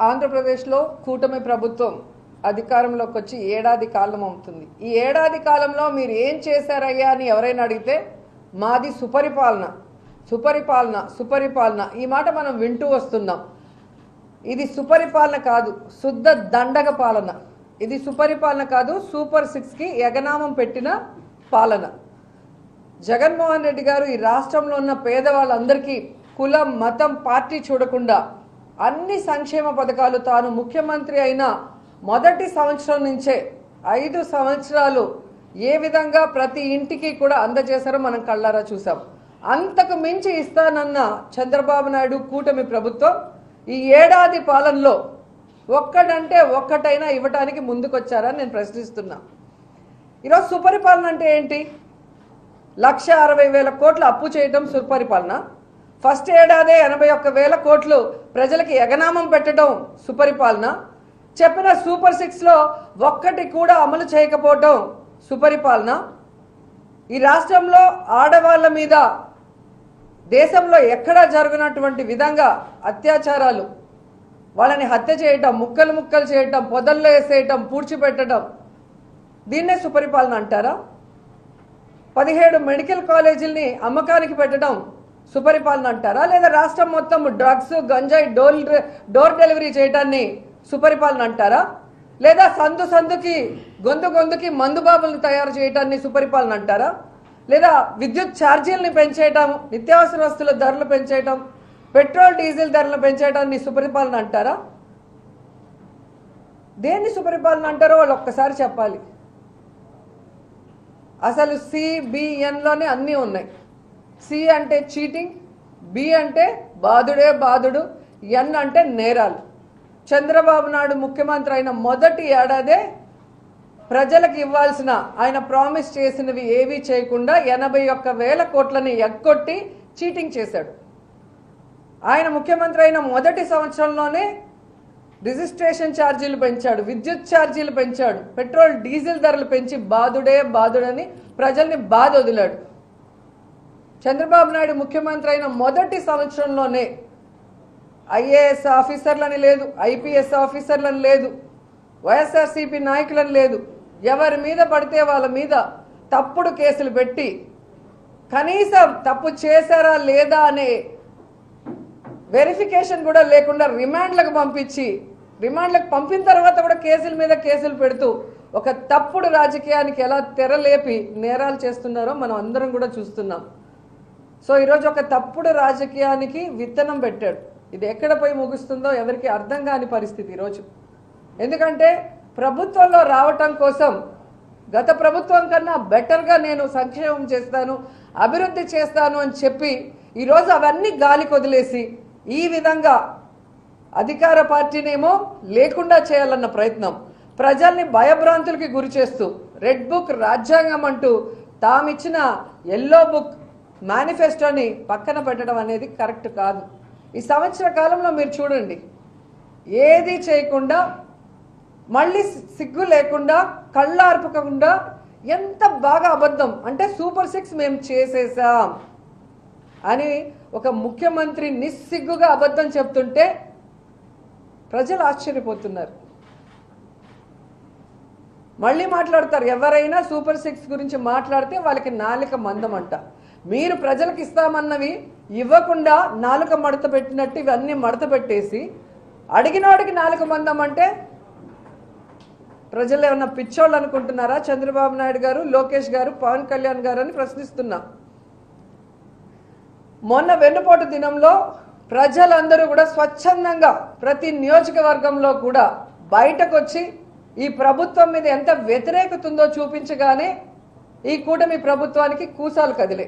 ఆంధ్రప్రదేశ్లో కూటమి ప్రభుత్వం అధికారంలోకి వచ్చి ఏడాది కాలం అవుతుంది. ఈ ఏడాది కాలంలో మీరు ఏం చేశారయ్యా అని ఎవరైనా అడిగితే మాది సుపరిపాలన సుపరిపాలన సుపరిపాలన ఈ మాట మనం వింటూ వస్తున్నాం. ఇది సుపరిపాలన కాదు, శుద్ధ దండగ పాలన. ఇది సుపరిపాలన కాదు, సూపర్ 6కి ఎగనామం పెట్టిన పాలన. జగన్మోహన్ రెడ్డి గారు ఈ రాష్ట్రంలో ఉన్న పేదవాళ్ళందరికీ కులం మతం పార్టీ చూడకుండా అన్ని సంక్షేమ పథకాలు తాను ముఖ్యమంత్రి అయిన మొదటి సంవత్సరం నుంచే 5 సంవత్సరాలు ఏ విధంగా ప్రతి ఇంటికి కూడా అందజేశారో మనం కళ్ళారా చూసాం. అంతకు మించి ఇస్తానన్న చంద్రబాబు నాయుడు కూటమి ప్రభుత్వం ఈ ఏడాది పాలనలో ఒక్కడంటే ఒక్కటైనా ఇవ్వటానికి ముందుకొచ్చారని నేను ప్రశ్నిస్తున్నా. ఈరోజు సుపరిపాలన అంటే ఏంటి? 1,60,000 కోట్లు అప్పు చేయటం సుపరిపాలన. ఫస్ట్ ఏడాదే 81,000 కోట్లు ప్రజలకి ఎగనామం పెట్టడం సుపరిపాలన. చెప్పిన సూపర్ 6లో ఒక్కటి కూడా అమలు చేయకపోవటం సుపరిపాలన. ఈ రాష్ట్రంలో ఆడవాళ్ళ మీద దేశంలో ఎక్కడా జరుగునటువంటి విధంగా అత్యాచారాలు, వాళ్ళని హత్య చేయటం, ముక్కలు ముక్కలు చేయటం, పొదల్లో వేసేయటం, పూడ్చిపెట్టడం, దీన్నే సుపరిపాలన అంటారా? 17 మెడికల్ కాలేజీల్ని అమ్మకానికి పెట్టడం సుపరిపాలన అంటారా? లేదా రాష్ట్రం మొత్తం డ్రగ్స్ గంజాయి డోర్ డెలివరీ చేయటాన్ని సుపరిపాలన అంటారా? లేదా సందు సందుకి గొంతుకి మందుబాబులను తయారు చేయటాన్ని సుపరిపాలన అంటారా? లేదా విద్యుత్ ఛార్జీలను పెంచేయటం, నిత్యావసర వస్తువుల ధరలు పెంచేయటం, పెట్రోల్ డీజిల్ ధరలు పెంచేయటాన్ని సుపరిపాలన అంటారా? దేన్ని సుపరిపాలన అంటారో వాళ్ళు ఒక్కసారి చెప్పాలి. అసలు CBNలోనే అన్నీ ఉన్నాయి. C అంటే చీటింగ్, B అంటే బాధుడే బాధుడు, N అంటే నేరాలు. చంద్రబాబు నాయుడు ముఖ్యమంత్రి అయిన మొదటి ఏడాదే ప్రజలకు ఇవ్వాల్సిన ఆయన ప్రామిస్ చేసినవి ఏవీ చేయకుండా 81,000 కోట్లని ఎగ్గొట్టి చీటింగ్ చేశాడు. ఆయన ముఖ్యమంత్రి అయిన మొదటి సంవత్సరంలోనే రిజిస్ట్రేషన్ ఛార్జీలు పెంచాడు, విద్యుత్ ఛార్జీలు పెంచాడు, పెట్రోల్ డీజిల్ ధరలు పెంచి బాధుడే బాధుడని ప్రజల్ని బాధ వదిలాడు. చంద్రబాబు నాయుడు ముఖ్యమంత్రి అయిన మొదటి సంవత్సరంలోనే IAS ఆఫీసర్లని లేదు, IPS ఆఫీసర్లని లేదు, వైఎస్ఆర్సీపీ నాయకులని లేదు, ఎవరి మీద పడితే వాళ్ళ మీద తప్పుడు కేసులు పెట్టి కనీసం తప్పు చేశారా లేదా అనే వెరిఫికేషన్ కూడా లేకుండా రిమాండ్లకు పంపించి, రిమాండ్లకు పంపిన తర్వాత కూడా కేసుల మీద కేసులు పెడుతూ ఒక తప్పుడు రాజకీయానికి ఎలా తెరలేపి నేరాలు చేస్తున్నారో మనం అందరం కూడా చూస్తున్నాం. సో ఈరోజు ఒక తప్పుడు రాజకీయానికి విత్తనం పెట్టాడు. ఇది ఎక్కడ పోయి ముగుస్తుందో ఎవరికి అర్థం కాని పరిస్థితి ఈరోజు. ఎందుకంటే ప్రభుత్వంలో రావటం కోసం గత ప్రభుత్వం కన్నా బెటర్గా నేను సంక్షేమం చేస్తాను, అభివృద్ధి చేస్తాను అని చెప్పి ఈరోజు అవన్నీ గాలికి వదిలేసి ఈ విధంగా అధికార పార్టీనేమో లేకుండా చేయాలన్న ప్రయత్నం, ప్రజల్ని భయభ్రాంతులకి గురి చేస్తూ రెడ్ బుక్ రాజ్యాంగం అంటూ తామిచ్చిన ఎల్లో బుక్ మేనిఫెస్టోని పక్కన పెట్టడం అనేది కరెక్ట్ కాదు. ఈ సంవత్సర కాలంలో మీరు చూడండి, ఏది చేయకుండా మళ్ళీ సిగ్గు లేకుండా కళ్ళార్పకుండా ఎంత బాగా అబద్ధం అంటే సూపర్ 6 మేము చేసేసాం అని ఒక ముఖ్యమంత్రి నిస్సిగ్గుగా అబద్ధం చెప్తుంటే ప్రజలు ఆశ్చర్యపోతున్నారు. మళ్ళీ మాట్లాడతారు, ఎవరైనా సూపర్ 6 గురించి మాట్లాడితే వాళ్ళకి నాలుక మందం అంట. మీరు ప్రజలకు ఇస్తామన్నవి ఇవ్వకుండా నాలుక మడత పెట్టినట్టు ఇవన్నీ మడత పెట్టేసి అడిగినోడికి నాలుక మందం అంటే ప్రజలు ఏమన్నా పిచ్చోళ్ళు అనుకుంటున్నారా? చంద్రబాబు నాయుడు గారు, లోకేష్ గారు, పవన్ కళ్యాణ్ గారు అని ప్రశ్నిస్తున్నా. మొన్న వెన్నుపోటు దినంలో ప్రజలందరూ కూడా స్వచ్ఛందంగా ప్రతి నియోజకవర్గంలో కూడా బయటకు వచ్చి ఈ ప్రభుత్వం మీద ఎంత వ్యతిరేకత ఉందో చూపించగానే ఈ కూటమి ప్రభుత్వానికి కూసాలు కదిలే.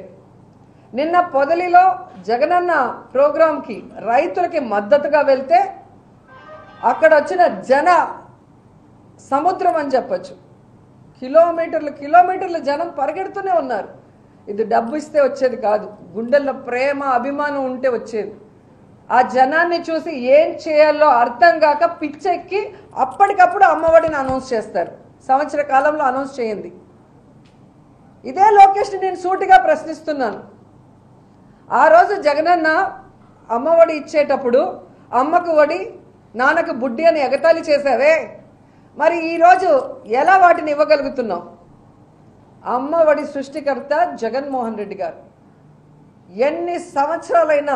నిన్న పొదలిలో జగనన్న ప్రోగ్రాంకి రైతులకి మద్దతుగా వెళ్తే అక్కడ వచ్చిన జన సముద్రం అని చెప్పచ్చు. కిలోమీటర్లు జనం పరిగెడుతూనే ఉన్నారు. ఇది డబ్బు ఇస్తే వచ్చేది కాదు, గుండెల్లో ప్రేమ అభిమానం ఉంటే వచ్చేది. ఆ జనాన్ని చూసి ఏం చేయాలో అర్థం కాక పిచ్చెక్కి అప్పటికప్పుడు అమ్మఒడిని అనౌన్స్ చేస్తారు. సంవత్సర కాలంలో అనౌన్స్ చేయండి. ఇదే లోకేష్ని నేను సూటిగా ప్రశ్నిస్తున్నాను. ఆ రోజు జగనన్న అమ్మఒడి ఇచ్చేటప్పుడు అమ్మకు ఒడి నాన్నకు బుడ్డి అని ఎగతాళి చేసావే, మరి ఈరోజు ఎలా వాటిని ఇవ్వగలుగుతున్నావు? అమ్మఒడి సృష్టికర్త జగన్మోహన్ రెడ్డి గారు. ఎన్ని సంవత్సరాలైనా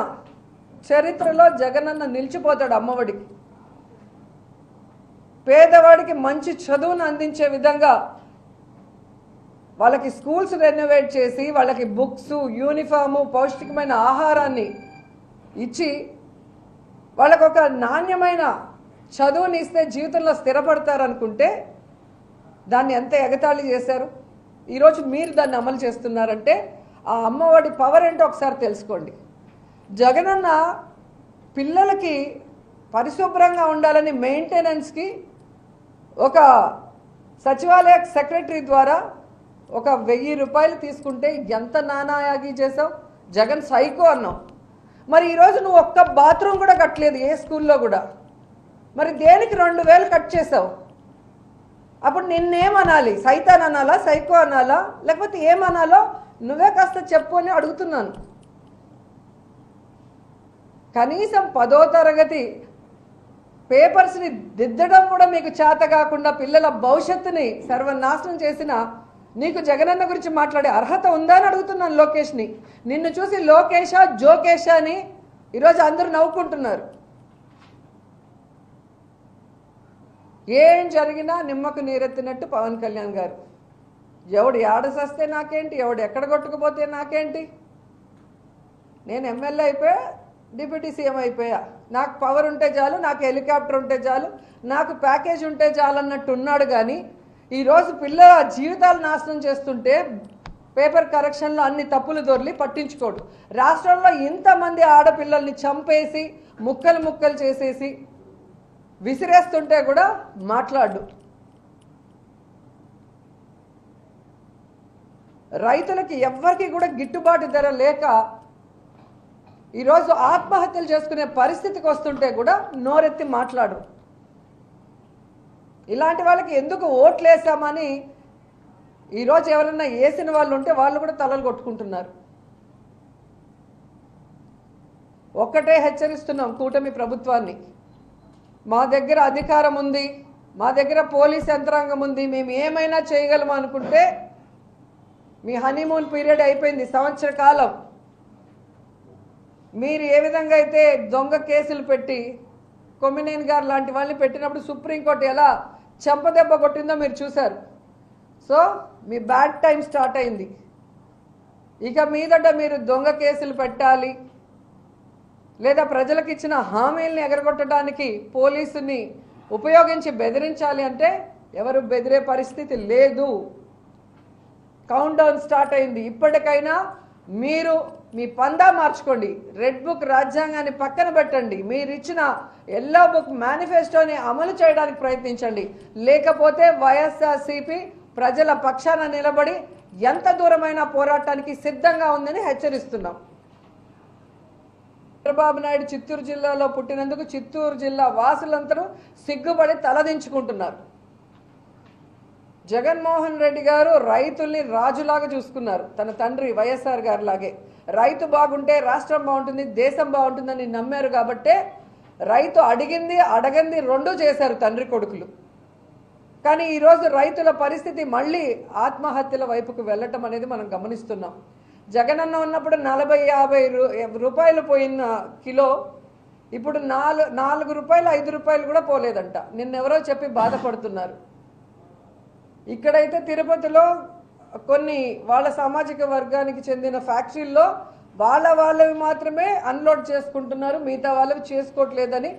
చరిత్రలో జగనన్న నిలిచిపోతాడు అమ్మఒడికి. పేదవాడికి మంచి చదువును అందించే విధంగా వాళ్ళకి స్కూల్స్ రెనోవేట్ చేసి వాళ్ళకి బుక్స్, యూనిఫాము, పౌష్టికమైన ఆహారాన్ని ఇచ్చి వాళ్ళకు ఒక నాణ్యమైన చదువుని ఇస్తే జీవితంలో స్థిరపడతారనుకుంటే దాన్ని ఎంత ఎగతాళి చేశారు. ఈరోజు మీరు దాన్ని అమలు చేస్తున్నారంటే ఆ అమ్మఒడి పవర్ ఏంటో ఒకసారి తెలుసుకోండి. జగనన్న పిల్లలకి పరిశుభ్రంగా ఉండాలని మెయింటెనెన్స్కి ఒక సచివాలయ సెక్రటరీ ద్వారా ఒక 1000 రూపాయలు తీసుకుంటే ఎంత నానాయాగి చేసావు? జగన్ సైకో అన్నావు. మరి ఈరోజు నువ్వు ఒక్క బాత్రూమ్ కూడా కట్టలేదు ఏ స్కూల్లో కూడా. మరి దేనికి 2000 కట్ చేసావు? అప్పుడు నిన్నేమనాలి? సైతాన్ అనాలా, సైకో అనాలా, లేకపోతే ఏమనాలో నువ్వే కాస్త చెప్పు అని అడుగుతున్నాను. కనీసం 10వ తరగతి పేపర్స్ని దిద్దడం కూడా మీకు చేత కాకుండా పిల్లల భవిష్యత్తుని సర్వనాశనం చేసిన నీకు జగనన్న గురించి మాట్లాడే అర్హత ఉందా అని అడుగుతున్నాను లోకేష్ని. నిన్ను చూసి లోకేషా జోకేషా అని ఈరోజు అందరూ నవ్వుకుంటున్నారు. ఏం జరిగినా నిమ్మకు నీరెత్తినట్టు పవన్ కళ్యాణ్ గారు. ఎవడు ఏడసస్తే నాకేంటి, ఎవడు ఎక్కడ కొట్టుకుపోతే నాకేంటి, నేను ఎమ్మెల్యే అయిపోయా, డిప్యూటీ సీఎం అయిపోయా, నాకు పవర్ ఉంటే చాలు, నాకు హెలికాప్టర్ ఉంటే చాలు, నాకు ప్యాకేజ్ ఉంటే చాలు అన్నట్టు ఉన్నాడు. కానీ ఈరోజు పిల్లల జీవితాలు నాశనం చేస్తుంటే పేపర్ కరెక్షన్లో అన్ని తప్పులు దొర్లి పట్టించుకోడు. రాష్ట్రంలో ఇంతమంది ఆడపిల్లల్ని చంపేసి ముక్కలు ముక్కలు చేసేసి విసిరేస్తుంటే కూడా మాట్లాడు. రైతులకి ఎవ్వరికి కూడా గిట్టుబాటు ధర లేక ఈరోజు ఆత్మహత్యలు చేసుకునే పరిస్థితికి వస్తుంటే కూడా నోరెత్తి మాట్లాడు. ఇలాంటి వాళ్ళకి ఎందుకు ఓట్లు వేసామని ఈరోజు ఎవరన్నా వేసిన వాళ్ళు ఉంటే వాళ్ళు కూడా తలలు కొట్టుకుంటున్నారు. ఒక్కటే హెచ్చరిస్తున్నాం కూటమి ప్రభుత్వాన్ని, మా దగ్గర అధికారం ఉంది, మా దగ్గర పోలీస్ యంత్రాంగం ఉంది, మేము ఏమైనా చేయగలము అనుకుంటే మీ హనీమూన్ పీరియడ్ అయిపోయింది, సంవత్సర కాలం. మీరు ఏ విధంగా అయితే దొంగ కేసులు పెట్టి కొమ్మినేని గారు లాంటి వాళ్ళని పెట్టినప్పుడు సుప్రీంకోర్టు ఎలా చెంపదెబ్బ కొట్టిందో మీరు చూశారు. సో మీ బ్యాడ్ టైం స్టార్ట్ అయింది. ఇక మీదట మీరు దొంగ కేసులు పెట్టాలి, లేదా ప్రజలకు ఇచ్చిన హామీల్ని ఎగరగొట్టడానికి పోలీసుని ఉపయోగించి బెదిరించాలి అంటే ఎవరు బెదిరే పరిస్థితి లేదు. కౌంట్ డౌన్ స్టార్ట్ అయింది. ఇప్పటికైనా మీరు మీ పందా మార్చుకోండి. రెడ్ బుక్ రాజ్యాంగాన్ని పక్కన పెట్టండి. మీరు ఇచ్చిన ఎల్లో బుక్ మేనిఫెస్టోని అమలు చేయడానికి ప్రయత్నించండి. లేకపోతే వైఎస్ఆర్సీపీ ప్రజల పక్షాన నిలబడి ఎంత దూరమైన పోరాటానికి సిద్ధంగా ఉందని హెచ్చరిస్తున్నాం. చంద్రబాబు నాయుడు చిత్తూరు జిల్లాలో పుట్టినందుకు చిత్తూరు జిల్లా వాసులందరూ సిగ్గుపడి తలదించుకుంటున్నారు. జగన్మోహన్ రెడ్డి గారు రైతుల్ని రాజులాగా చూసుకున్నారు, తన తండ్రి వైఎస్ఆర్ గారి లాగే. రైతు బాగుంటే రాష్ట్రం బాగుంటుంది, దేశం బాగుంటుందని నమ్మారు. కాబట్టే రైతు అడిగింది అడగంది రెండూ చేశారు తండ్రి కొడుకులు. కానీ ఈరోజు రైతుల పరిస్థితి మళ్ళీ ఆత్మహత్యల వైపుకు వెళ్ళటం అనేది మనం గమనిస్తున్నాం. జగనన్న ఉన్నప్పుడు 40-50 రూపాయలు పోయిన కిలో ఇప్పుడు 4 రూపాయలు 5 రూపాయలు కూడా పోలేదంట. నిన్నెవరో చెప్పి బాధపడుతున్నారు. ఇక్కడైతే తిరుపతిలో కొన్ని వాళ్ళ సామాజిక వర్గానికి చెందిన ఫ్యాక్టరీల్లో వాళ్ళవి మాత్రమే అన్లోడ్ చేసుకుంటున్నారు, మిగతా వాళ్ళవి చేసుకోవట్లేదని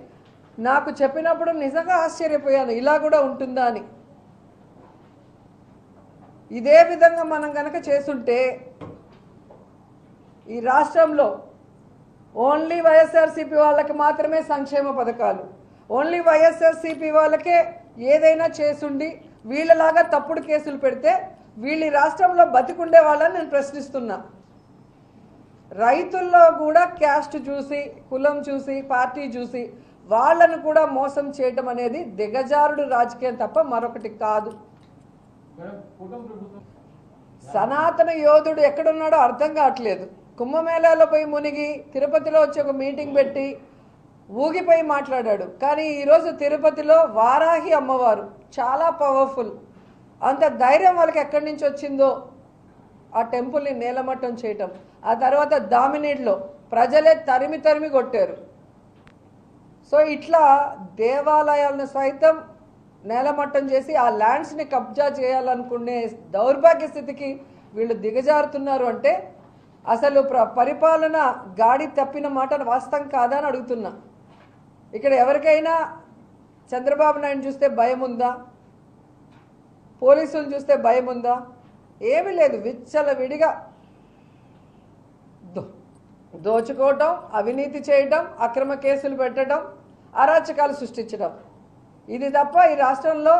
నాకు చెప్పినప్పుడు నిజంగా ఆశ్చర్యపోయాను, ఇలా కూడా ఉంటుందా అని. ఇదే విధంగా మనం కనుక చేసుంటే ఈ రాష్ట్రంలో ఓన్లీ వైఎస్ఆర్సీపీ వాళ్ళకి మాత్రమే సంక్షేమ పథకాలు, ఓన్లీ వైఎస్ఆర్సీపీ వాళ్ళకే ఏదైనా చేసుండి వీళ్ళలాగా తప్పుడు కేసులు పెడితే వీళ్ళు రాష్ట్రంలో బతికుండే వాళ్ళని నేను ప్రశ్నిస్తున్నా. రైతుల్లో కూడా క్యాస్ట్ చూసి, కులం చూసి, పార్టీ చూసి వాళ్ళను కూడా మోసం చేయటం అనేది దిగజారుడు రాజకీయం తప్ప మరొకటి కాదు. సనాతన యోధుడు ఎక్కడున్నాడో అర్థం కావట్లేదు. కుంభమేళాలో పోయి మునిగి తిరుపతిలో వచ్చి ఒక మీటింగ్ పెట్టి ఊగిపోయి మాట్లాడాడు. కానీ ఈరోజు తిరుపతిలో వారాహి అమ్మవారు చాలా పవర్ఫుల్. అంత ధైర్యం వాళ్ళకి ఎక్కడి నుంచి వచ్చిందో ఆ టెంపుల్ని నేలమట్టం చేయటం. ఆ తర్వాత దామినీడ్లో ప్రజలే తరిమి తరిమి కొట్టారు. సో ఇట్లా దేవాలయాలను సైతం నేలమట్టం చేసి ఆ ల్యాండ్స్ని కబ్జా చేయాలనుకునే దౌర్భాగ్య స్థితికి వీళ్ళు దిగజారుతున్నారు. అంటే అసలు పరిపాలన గాడి తప్పిన మాట వాస్తవం కాదా అని అడుగుతున్నా. ఇక్కడ ఎవరికైనా చంద్రబాబు నాయుడు చూస్తే భయం ఉందా? పోలీసులు చూస్తే భయం ఉందా? ఏమీ లేదు. విచ్చలవిడిగా దోచుకోవటం, అవినీతి చేయటం, అక్రమ కేసులు పెట్టడం, అరాచకాలు సృష్టించడం, ఇది తప్ప ఈ రాష్ట్రంలో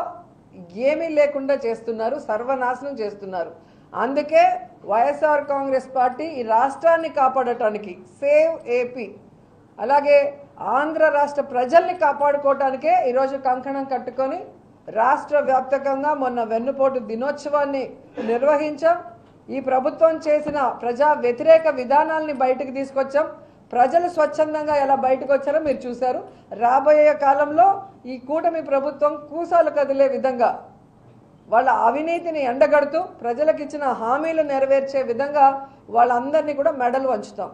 ఏమీ లేకుండా చేస్తున్నారు, సర్వనాశనం చేస్తున్నారు. అందుకే వైఎస్ఆర్ కాంగ్రెస్ పార్టీ ఈ రాష్ట్రాన్ని కాపాడటానికి, సేవ్ ఏపీ, అలాగే ఆంధ్ర రాష్ట్ర ప్రజల్ని కాపాడుకోవటానికే ఈరోజు కంకణం కట్టుకొని రాష్ట్ర వ్యాప్తంగా మొన్న వెన్నుపోటు దినోత్సవాన్ని నిర్వహించాం. ఈ ప్రభుత్వం చేసిన ప్రజా వ్యతిరేక విధానాలని బయటకు తీసుకొచ్చాం. ప్రజలు స్వచ్ఛందంగా ఎలా బయటకు వచ్చారో మీరు చూశారు. రాబోయే కాలంలో ఈ కూటమి ప్రభుత్వం కూసాలు కదిలే విధంగా వాళ్ళ అవినీతిని ఎండగడుతూ ప్రజలకు ఇచ్చిన హామీలు నెరవేర్చే విధంగా వాళ్ళందరినీ కూడా మెడలు వంచుతాం.